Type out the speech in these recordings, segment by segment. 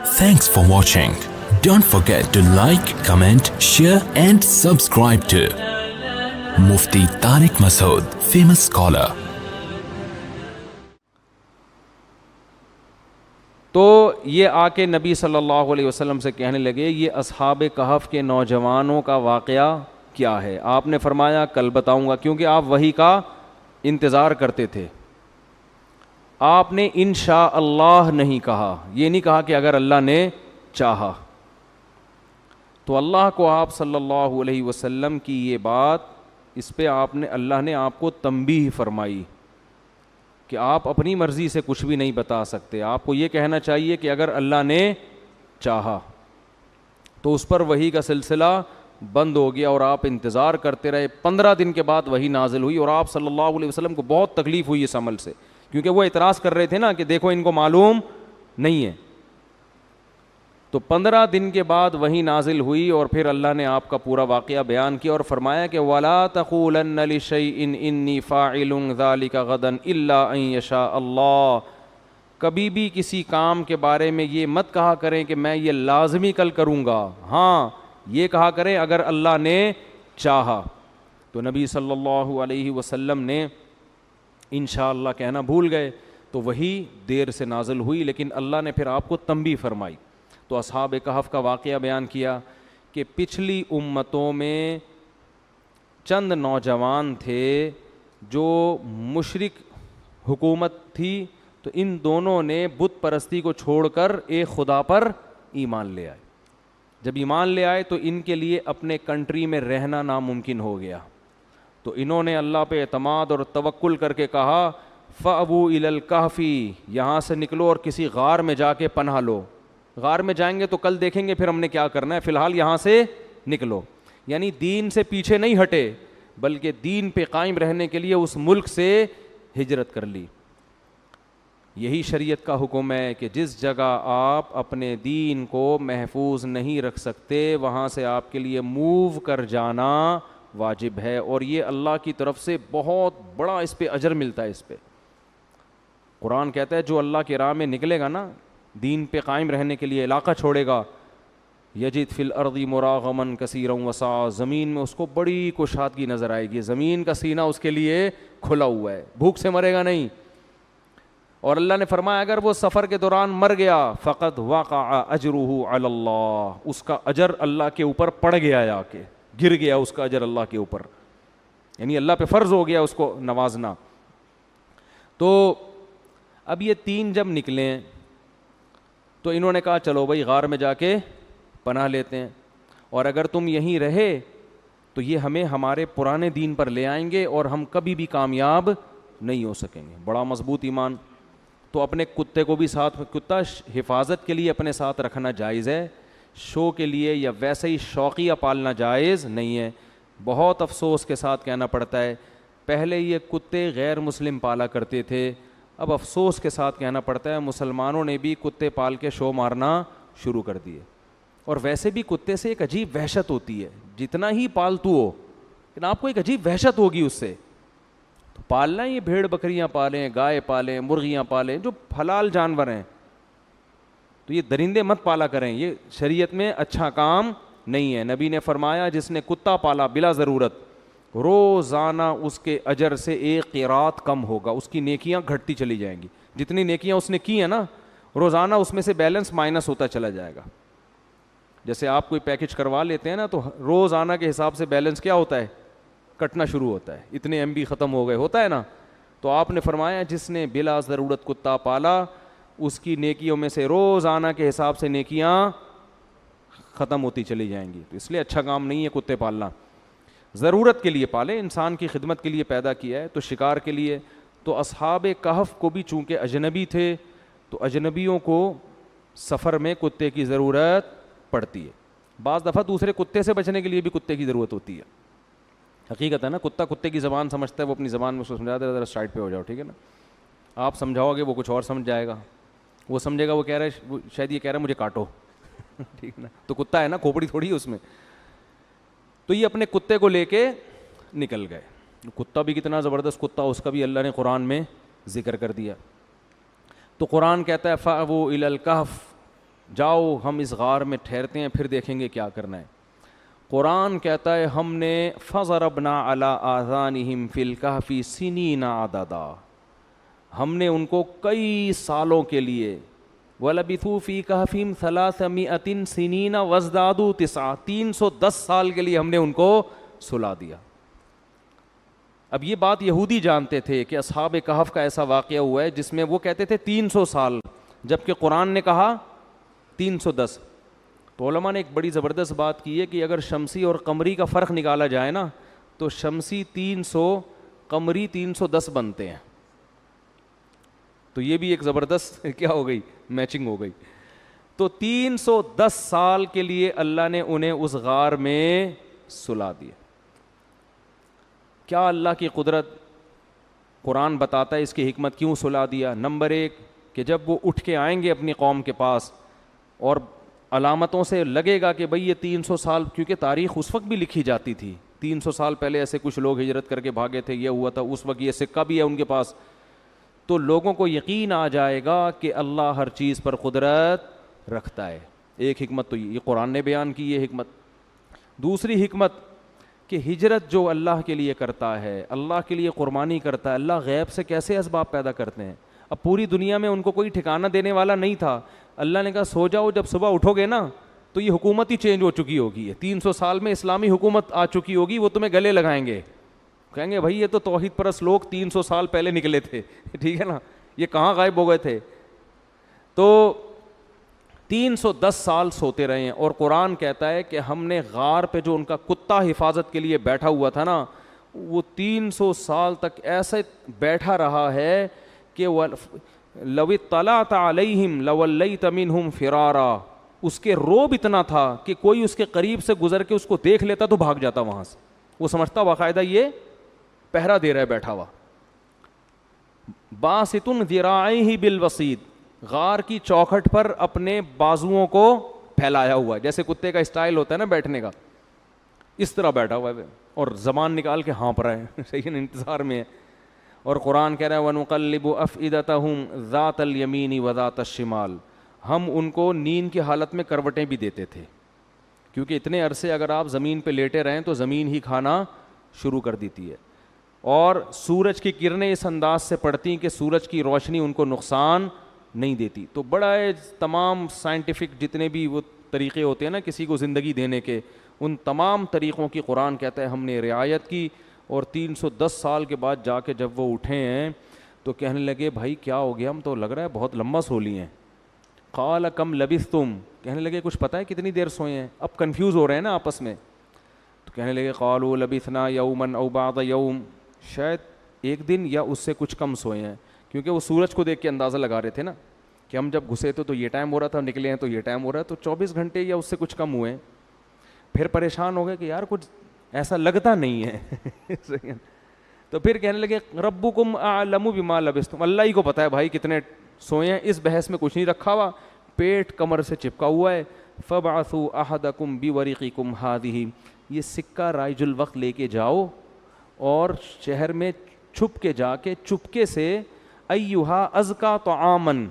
Thanks for watching. Don't forget to like, comment, share and subscribe to Mufti Tariq Masood, famous scholar. تو یہ آ کے نبی صلی اللہ علیہ وسلم سے کہنے لگے یہ اصحاب کہف کے نوجوانوں کا واقعہ کیا ہے؟ آپ نے فرمایا کل بتاؤں گا، کیونکہ آپ وحی کا انتظار کرتے تھے. آپ نے انشاء اللہ نہیں کہا، یہ نہیں کہا کہ اگر اللہ نے چاہا. تو اللہ کو آپ صلی اللہ علیہ وسلم کی یہ بات، اس پہ اللہ نے آپ کو تنبیہ فرمائی کہ آپ اپنی مرضی سے کچھ بھی نہیں بتا سکتے. آپ کو یہ کہنا چاہیے کہ اگر اللہ نے چاہا. تو اس پر وحی کا سلسلہ بند ہو گیا اور آپ انتظار کرتے رہے. 15 دن کے بعد وحی نازل ہوئی اور آپ صلی اللہ علیہ وسلم کو بہت تکلیف ہوئی اس عمل سے، کیونکہ وہ اعتراض کر رہے تھے نا کہ دیکھو ان کو معلوم نہیں ہے. تو 15 دن کے بعد وحی نازل ہوئی اور پھر اللہ نے آپ کا پورا واقعہ بیان کیا اور فرمایا کہ وَلَا تَقُولَنَّ لِشَيْءٍ إِنِّي فَاعِلٌ ذَلِكَ غَدًا إِلَّا أَن يَشَاءَ اللَّهُ. کبھی بھی کسی کام کے بارے میں یہ مت کہا کریں کہ میں یہ لازمی کل کروں گا، ہاں یہ کہا کریں اگر اللہ نے چاہا. تو نبی صلی اللہ علیہ وسلم نے انشاءاللہ کہنا بھول گئے تو وہی دیر سے نازل ہوئی، لیکن اللہ نے پھر آپ کو تنبیہ فرمائی. تو اصحاب کہف کا واقعہ بیان کیا کہ پچھلی امتوں میں چند نوجوان تھے جو مشرک حکومت تھی، تو ان دونوں نے بت پرستی کو چھوڑ کر ایک خدا پر ایمان لے آئے. جب ایمان لے آئے تو ان کے لیے اپنے کنٹری میں رہنا ناممکن ہو گیا. تو انہوں نے اللہ پہ اعتماد اور توکل کر کے کہا فَأَوُوا إِلَى الْكَهْفِ، یہاں سے نکلو اور کسی غار میں جا کے پناہ لو. غار میں جائیں گے تو کل دیکھیں گے پھر ہم نے کیا کرنا ہے، فی الحال یہاں سے نکلو. یعنی دین سے پیچھے نہیں ہٹے بلکہ دین پہ قائم رہنے کے لیے اس ملک سے ہجرت کر لی. یہی شریعت کا حکم ہے کہ جس جگہ آپ اپنے دین کو محفوظ نہیں رکھ سکتے وہاں سے آپ کے لیے موو کر جانا واجب ہے، اور یہ اللہ کی طرف سے بہت بڑا اس پہ اجر ملتا ہے. اس پہ قرآن کہتا ہے جو اللہ کی راہ میں نکلے گا نا، دین پہ قائم رہنے کے لیے علاقہ چھوڑے گا، یجد فی الارض مراغما کثیرا وسعا، زمین میں اس کو بڑی کشادگی نظر آئے گی، زمین کا سینہ اس کے لیے کھلا ہوا ہے، بھوک سے مرے گا نہیں. اور اللہ نے فرمایا اگر وہ سفر کے دوران مر گیا فقد وقع اجرہ علی اللہ، اس کا اجر اللہ کے اوپر پڑ گیا، آ کے گر گیا اس کا اجر اللہ کے اوپر، یعنی اللہ پہ فرض ہو گیا اس کو نوازنا. تو اب یہ تین جب نکلے تو انہوں نے کہا چلو بھائی غار میں جا کے پناہ لیتے ہیں، اور اگر تم یہیں رہے تو یہ ہمیں ہمارے پرانے دین پر لے آئیں گے اور ہم کبھی بھی کامیاب نہیں ہو سکیں گے. بڑا مضبوط ایمان. تو اپنے کتے کو بھی ساتھ، کتا حفاظت کے لیے اپنے ساتھ رکھنا جائز ہے، شو کے لیے یا ویسے ہی شوقیہ پالنا جائز نہیں ہے. بہت افسوس کے ساتھ کہنا پڑتا ہے پہلے یہ کتے غیر مسلم پالا کرتے تھے، اب افسوس کے ساتھ کہنا پڑتا ہے مسلمانوں نے بھی کتے پال کے شو مارنا شروع کر دیے. اور ویسے بھی کتے سے ایک عجیب وحشت ہوتی ہے، جتنا ہی پالتو ہو لیکن آپ کو ایک عجیب وحشت ہوگی اس سے. تو پالنا یہ بھیڑ بکریاں پالیں، گائے پالیں، مرغیاں پالیں جو حلال جانور ہیں، تو یہ درندے مت پالا کریں، یہ شریعت میں اچھا کام نہیں ہے. نبی نے فرمایا جس نے کتا پالا بلا ضرورت روزانہ اس کے اجر سے ایک قیرات کم ہوگا، اس کی نیکیاں گھٹتی چلی جائیں گی. جتنی نیکیاں اس نے کی ہیں نا روزانہ اس میں سے بیلنس مائنس ہوتا چلا جائے گا. جیسے آپ کوئی پیکج کروا لیتے ہیں نا تو روزانہ کے حساب سے بیلنس کیا ہوتا ہے، کٹنا شروع ہوتا ہے، اتنے ایم بی ختم ہو گئے، ہوتا ہے نا. تو آپ نے فرمایا جس نے بلا ضرورت کتا پالا اس کی نیکیوں میں سے روزانہ کے حساب سے نیکیاں ختم ہوتی چلی جائیں گی. تو اس لیے اچھا کام نہیں ہے کتے پالنا. ضرورت کے لیے پالے، انسان کی خدمت کے لیے پیدا کیا ہے، تو شکار کے لیے. تو اصحاب کہف کو بھی چونکہ اجنبی تھے تو اجنبیوں کو سفر میں کتے کی ضرورت پڑتی ہے. بعض دفعہ دوسرے کتے سے بچنے کے لیے بھی کتے کی ضرورت ہوتی ہے. حقیقت ہے نا، کتا کتے کی زبان سمجھتا ہے، وہ اپنی زبان میں اس کو سمجھاتا ہے ذرا سائڈ پہ ہو جاؤ، ٹھیک ہے نا. آپ سمجھاؤ گے وہ کچھ اور سمجھ جائے گا، وہ سمجھے گا وہ کہہ رہا ہے شاید یہ کہہ رہا ہے مجھے کاٹو ٹھیک ہے نا. تو کتا ہے نا، کھوپڑی تھوڑی ہے اس میں. تو یہ اپنے کتے کو لے کے نکل گئے. کتا بھی کتنا زبردست کتا، اس کا بھی اللہ نے قرآن میں ذکر کر دیا. تو قرآن کہتا ہے فَأَوُوا إِلَى الْكَهْفِ، جاؤ ہم اس غار میں ٹھہرتے ہیں پھر دیکھیں گے کیا کرنا ہے. قرآن کہتا ہے ہم نے فضربنا علی آذانہم فی الکہف سنین عددا, ہم نے ان کو کئی سالوں کے لیے وَلَبِثُوا فِي كَهْفِهِمْ 300 سِنِينَ وَازْدَادُوا 9, 310 سال کے لیے ہم نے ان کو سلا دیا. اب یہ بات یہودی جانتے تھے کہ اصحاب کہف کا ایسا واقعہ ہوا ہے جس میں وہ کہتے تھے 300 سال, جبکہ قرآن نے کہا 310. تو علماء نے ایک بڑی زبردست بات کی ہے کہ اگر شمسی اور قمری کا فرق نکالا جائے نا تو شمسی 300 قمری 310 بنتے ہیں. تو یہ بھی ایک زبردست کیا ہو گئی, میچنگ ہو گئی. تو 310 سال کے لیے اللہ نے انہیں اس غار میں سلا دیا. کیا اللہ کی قدرت قرآن بتاتا ہے اس کی حکمت کیوں سلا دیا. نمبر 1 کہ جب وہ اٹھ کے آئیں گے اپنی قوم کے پاس اور علامتوں سے لگے گا کہ بھئی یہ 300 سال, کیونکہ تاریخ اس وقت بھی لکھی جاتی تھی, 300 سال پہلے ایسے کچھ لوگ ہجرت کر کے بھاگے تھے, یہ ہوا تھا اس وقت, یہ سکہ بھی ہے ان کے پاس, تو لوگوں کو یقین آ جائے گا کہ اللہ ہر چیز پر قدرت رکھتا ہے. ایک حکمت تو یہ قرآن نے بیان کی یہ حکمت. دوسری حکمت کہ ہجرت جو اللہ کے لیے کرتا ہے, اللہ کے لیے قربانی کرتا ہے, اللہ غیب سے کیسے اسباب پیدا کرتے ہیں. اب پوری دنیا میں ان کو کوئی ٹھکانہ دینے والا نہیں تھا, اللہ نے کہا سو جاؤ, جب صبح اٹھو گے نا تو یہ حکومت ہی چینج ہو چکی ہوگی, 300 سال میں اسلامی حکومت آ چکی ہوگی, وہ تمہیں گلے لگائیں گے, کہیں گے بھائی یہ تو توحید پرست لوگ 300 سال پہلے نکلے تھے, ٹھیک ہے نا, یہ کہاں غائب ہو گئے تھے. تو 310 سال سوتے رہے ہیں. اور قرآن کہتا ہے کہ ہم نے غار پہ جو ان کا کتا حفاظت کے لیے بیٹھا ہوا تھا نا, وہ 300 سال تک ایسے بیٹھا رہا ہے کہ لو اطلعت علیہم لولیت منہم فرارا, اس کے روب اتنا تھا کہ کوئی اس کے قریب سے گزر کے اس کو دیکھ لیتا تو بھاگ جاتا وہاں سے. وہ سمجھتا باقاعدہ یہ پہرا دے رہا ہے بیٹھا ہوا. باسط ذراعیہ بالوسید, غار کی چوکھٹ پر اپنے بازوؤں کو پھیلایا ہوا ہے, جیسے کتے کا اسٹائل ہوتا ہے نا بیٹھنے کا, اس طرح بیٹھا ہوا ہے اور زبان نکال کے ہانپ رہا ہے, صحیح نا, انتظار میں ہے. اور قرآن کہہ رہا ہے وَنُقَلِّبُ أَفْئِدَتَهُمْ ذَاتَ الْيَمِينِ وَذَاتَ الشِّمَالِ, ہم ان کو نیند کی حالت میں کروٹیں بھی دیتے تھے, کیونکہ اتنے عرصے اگر آپ زمین پہ لیٹے رہیں تو زمین ہی کھانا شروع کر دیتی ہے. اور سورج کی کرنیں اس انداز سے پڑتی کہ سورج کی روشنی ان کو نقصان نہیں دیتی. تو بڑا تمام سائنٹیفک جتنے بھی وہ طریقے ہوتے ہیں نا کسی کو زندگی دینے کے, ان تمام طریقوں کی قرآن کہتا ہے ہم نے رعایت کی. اور 310 سال کے بعد جا کے جب وہ اٹھے ہیں تو کہنے لگے بھائی کیا ہو گیا, ہم تو لگ رہا ہے بہت لمبا سو لیے ہیں. قال کم لبثتم, کہنے لگے کچھ پتہ ہے کتنی دیر سوئے ہیں. اب کنفیوز ہو رہے ہیں نا آپس میں, تو کہنے لگے قالوا لبثنا یوما او بعض یوم, شاید ایک دن یا اس سے کچھ کم سوئے ہیں, کیونکہ وہ سورج کو دیکھ کے اندازہ لگا رہے تھے نا کہ ہم جب گھسے تو یہ ٹائم ہو رہا تھا, نکلے ہیں تو یہ ٹائم ہو رہا ہے, تو 24 گھنٹے یا اس سے کچھ کم ہوئے ہیں. پھر پریشان ہو گئے کہ یار کچھ ایسا لگتا نہیں ہے. تو پھر کہنے لگے ربکم اعلم بما لبثتم, اللہ ہی کو پتہ ہے بھائی کتنے سوئے ہیں, اس بحث میں کچھ نہیں رکھا ہوا, پیٹ کمر سے چپکا ہوا ہے. فبعثوا احدکم بورقکم ہذہ, یہ سکہ رائج الوقت لے کے جاؤ اور شہر میں چھپ کے جا کے چپکے سے ایھا ازکا طعامن,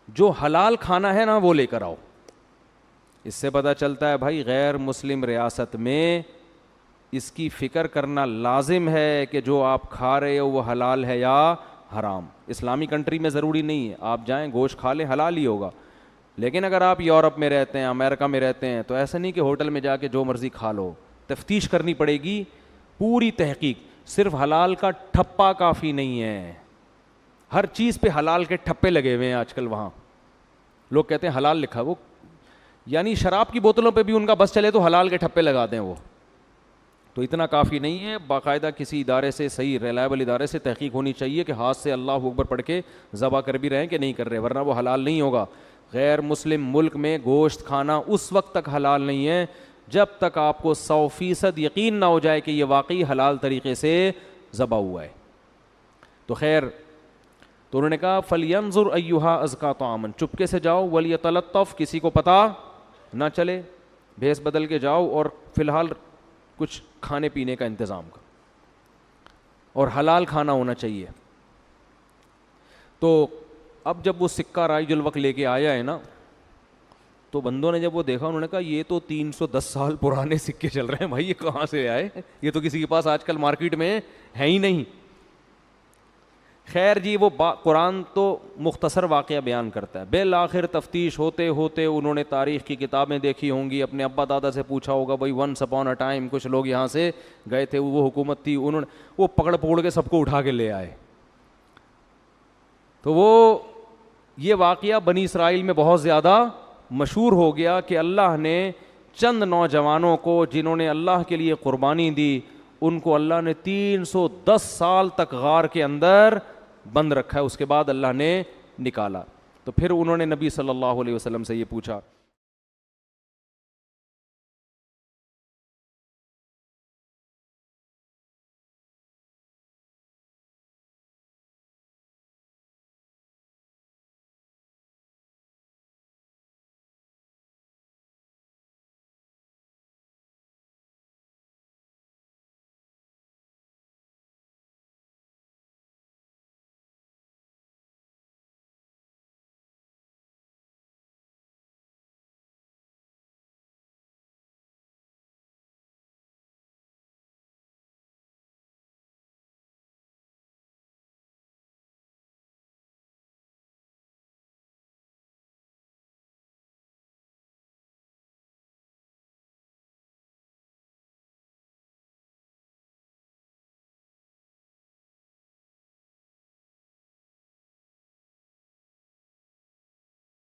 جو حلال کھانا ہے نا وہ لے کر آؤ. اس سے پتہ چلتا ہے بھائی غیر مسلم ریاست میں اس کی فکر کرنا لازم ہے کہ جو آپ کھا رہے ہو وہ حلال ہے یا حرام. اسلامی کنٹری میں ضروری نہیں ہے آپ جائیں گوشت کھا لیں حلال ہی ہوگا, لیکن اگر آپ یورپ میں رہتے ہیں امریکہ میں رہتے ہیں تو ایسا نہیں کہ ہوٹل میں جا کے جو مرضی کھا لو, تفتیش کرنی پڑے گی, پوری تحقیق. صرف حلال کا ٹھپا کافی نہیں ہے, ہر چیز پہ حلال کے ٹھپے لگے ہوئے ہیں آج کل. وہاں لوگ کہتے ہیں حلال لکھا, وہ یعنی شراب کی بوتلوں پہ بھی ان کا بس چلے تو حلال کے ٹھپے لگا دیں وہ. تو اتنا کافی نہیں ہے, باقاعدہ کسی ادارے سے, صحیح ریلائبل ادارے سے تحقیق ہونی چاہیے کہ ہاتھ سے اللہ اکبر پڑھ کے ذبح کر بھی رہے ہیں کہ نہیں کر رہے, ورنہ وہ حلال نہیں ہوگا. غیر مسلم ملک میں گوشت کھانا اس وقت تک حلال نہیں ہے جب تک آپ کو 100% یقین نہ ہو جائے کہ یہ واقعی حلال طریقے سے ذبح ہوا ہے. تو خیر, تو انہوں نے کہا فَلْيَنْظُرْ أَيُّهَا أَزْكَىٰ طَعَامًا, چپکے سے جاؤ, وَلْيَتَلَطَّفْ, کسی کو پتہ نہ چلے, بھیس بدل کے جاؤ اور فی الحال کچھ کھانے پینے کا انتظام کا, اور حلال کھانا ہونا چاہیے. تو اب جب وہ سکہ رائج الوقت لے کے آیا ہے نا تو بندوں نے جب وہ دیکھا انہوں نے کہا یہ تو 310 سال پرانے سکے چل رہے ہیں بھائی، یہ کہاں سے آئے، یہ تو کسی کے پاس آج کل مارکیٹ میں ہے ہی نہیں۔ خیر جی، وہ قرآن تو مختصر واقعہ بیان کرتا ہے، بالآخر تفتیش ہوتے ہوتے انہوں نے تاریخ کی کتابیں دیکھی ہوں گی، اپنے ابا دادا سے پوچھا ہوگا بھائی ونس اپون اے ٹائم کچھ لوگ یہاں سے گئے تھے، وہ حکومت تھی، انہوں نے وہ پکڑ پکڑ کے سب کو اٹھا کے لے آئے۔ تو وہ یہ واقعہ بنی اسرائیل میں بہت زیادہ مشہور ہو گیا کہ اللہ نے چند نوجوانوں کو جنہوں نے اللہ کے لیے قربانی دی، ان کو اللہ نے 310 سال تک غار کے اندر بند رکھا ہے، اس کے بعد اللہ نے نکالا۔ تو پھر انہوں نے نبی صلی اللہ علیہ وسلم سے یہ پوچھا